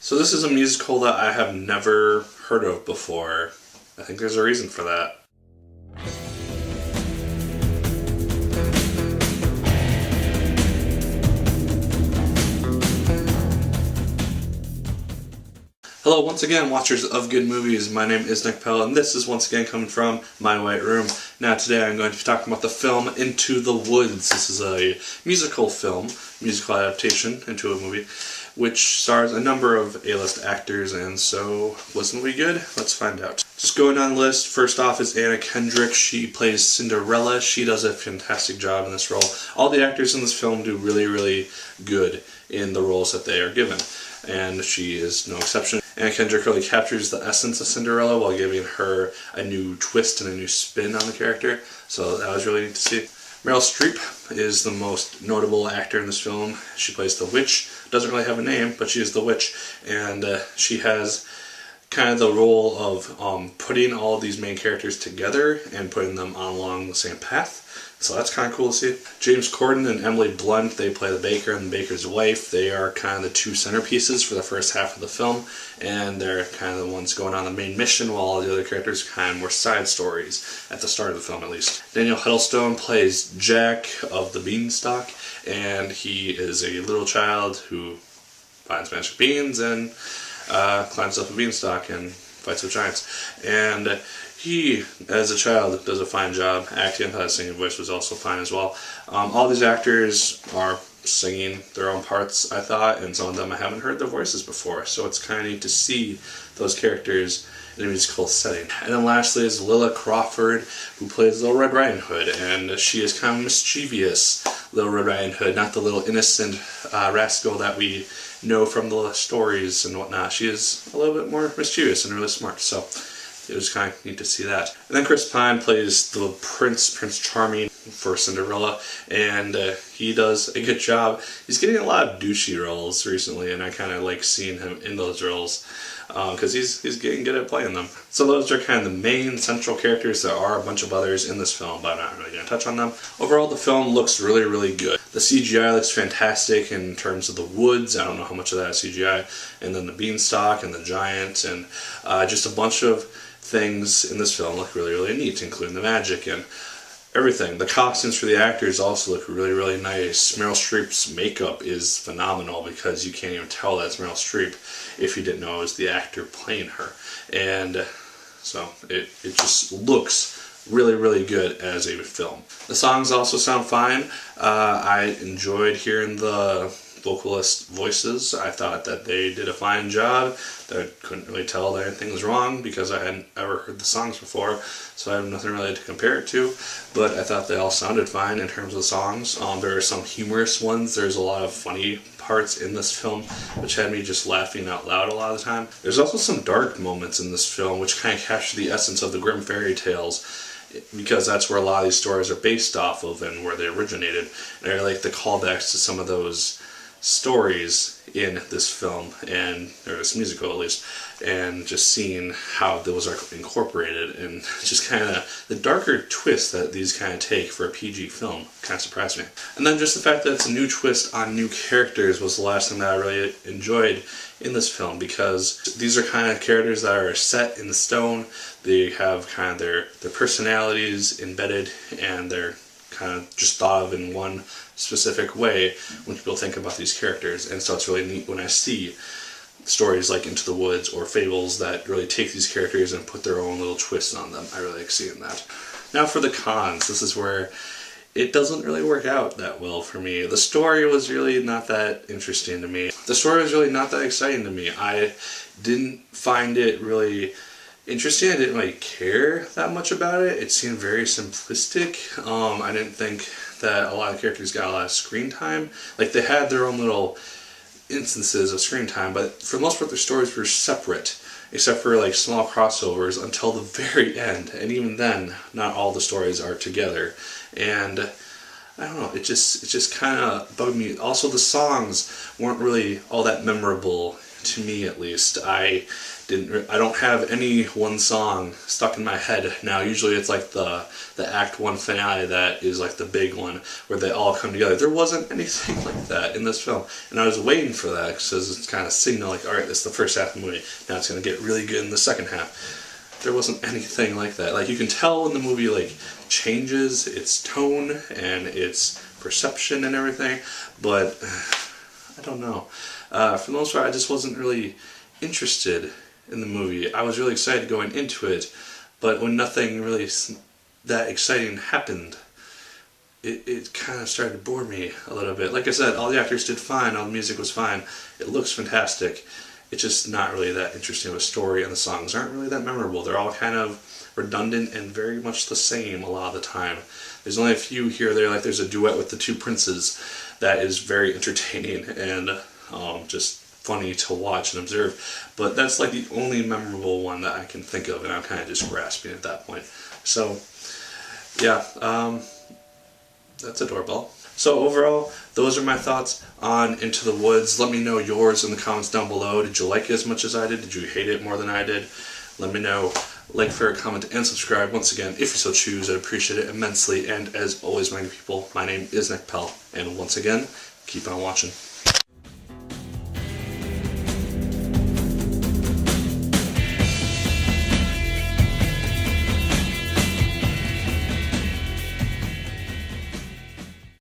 So this is a musical that I have never heard of before. I think there's a reason for that. Hello once again, watchers of good movies. My name is Nick Pell, and this is once again coming from my white room. Now today I'm going to be talking about the film Into the Woods. This is a musical film, musical adaptation into a movie, which stars a number of A-list actors, and so was the movie good? Let's find out. Just going down the list, first off is Anna Kendrick. She plays Cinderella. She does a fantastic job in this role. All the actors in this film do really good in the roles that they are given, and she is no exception. Anna Kendrick really captures the essence of Cinderella while giving her a new twist and a new spin on the character, so that was really neat to see. Meryl Streep is the most notable actor in this film. She plays the witch. Doesn't really have a name, but she is the witch, and she has kind of the role of putting all of these main characters together and putting them along the same path. So that's kind of cool to see. James Corden and Emily Blunt, they play the baker and the baker's wife. They are kind of the two centerpieces for the first half of the film, and they're kind of the ones going on the main mission while all the other characters are kind of more side stories, at the start of the film at least. Daniel Huddlestone plays Jack of the Beanstalk, and he is a little child who finds magic beans and climbs up a beanstalk and fights with giants. And he, as a child, does a fine job acting. His singing voice was also fine as well. All these actors are singing their own parts, I thought, and some of them I haven't heard their voices before, so it's kind of neat to see those characters in a musical setting. And then lastly is Lilla Crawford, who plays Little Red Riding Hood, and she is kind of mischievous Little Red Riding Hood, not the little innocent rascal that we know from the stories and whatnot. She is a little bit more mischievous and really smart, so it was kind of neat to see that. And then Chris Pine plays the Prince Charming for Cinderella, and he does a good job. He's getting a lot of douchey roles recently, and I kind of like seeing him in those roles because he's getting good at playing them. So those are kind of the main central characters. There are a bunch of others in this film, but I'm not really going to touch on them. Overall, the film looks really good. The CGI looks fantastic in terms of the woods. I don't know how much of that is CGI. And then the beanstalk and the giant and just a bunch of things in this film look really neat, including the magic and everything. The costumes for the actors also look really nice. Meryl Streep's makeup is phenomenal because you can't even tell that's Meryl Streep if you didn't know it was the actor playing her. And so it just looks really good as a film. The songs also sound fine. I enjoyed hearing the vocalist voices. I thought that they did a fine job. I couldn't really tell that anything was wrong because I hadn't ever heard the songs before, so I have nothing really to compare it to, but I thought they all sounded fine in terms of the songs. There are some humorous ones. There's a lot of funny parts in this film which had me just laughing out loud a lot of the time. There's also some dark moments in this film which kind of capture the essence of the Grimm fairy tales, because that's where a lot of these stories are based off of and where they originated. And I like the callbacks to some of those stories in this film, and or this musical at least, and just seeing how those are incorporated and just kind of the darker twist that these kind of take for a PG film kind of surprised me. And then just the fact that it's a new twist on new characters was the last thing that I really enjoyed in this film, because these are kind of characters that are set in the stone. They have kind of their personalities embedded, and they're kind of just thought of in one specific way when people think about these characters. And so it's really neat when I see stories like Into the Woods or Fables that really take these characters and put their own little twists on them. I really like seeing that. Now for the cons, this is where it doesn't really work out that well for me. The story was really not that interesting to me. The story was really not that exciting to me. I didn't find it really interesting. I didn't really care that much about it. It seemed very simplistic. I didn't think that a lot of characters got a lot of screen time. Like, they had their own little instances of screen time, but for the most part their stories were separate, except for like small crossovers until the very end, and even then not all the stories are together. And I don't know, it just kind of bugged me. Also, the songs weren't really all that memorable to me at least. I don't have any one song stuck in my head now. Usually it's like the Act 1 finale that is like the big one where they all come together. There wasn't anything like that in this film, and I was waiting for that because it's kind of signal like, alright, this is the first half of the movie, now it's going to get really good in the second half. There wasn't anything like that. Like, you can tell when the movie like changes its tone and its perception and everything, but I don't know. For the most part, I just wasn't really interested in the movie. I was really excited going into it, but when nothing really that exciting happened, it kind of started to bore me a little bit. Like I said, all the actors did fine, all the music was fine, it looks fantastic. It's just not really that interesting of a story, and the songs aren't really that memorable. They're all kind of redundant and very much the same a lot of the time. There's only a few here or there, like there's a duet with the two princes that is very entertaining and just funny to watch and observe, but that's like the only memorable one that I can think of, and I'm kind of just grasping at that point. So yeah, that's a doorbell. So overall, those are my thoughts on Into the Woods. Let me know yours in the comments down below. Did you like it as much as I did? Did you hate it more than I did? Let me know. Like, favorite, comment, and subscribe. Once again, if you so choose, I'd appreciate it immensely. And as always, my people, my name is Nick Pell. And once again, keep on watching.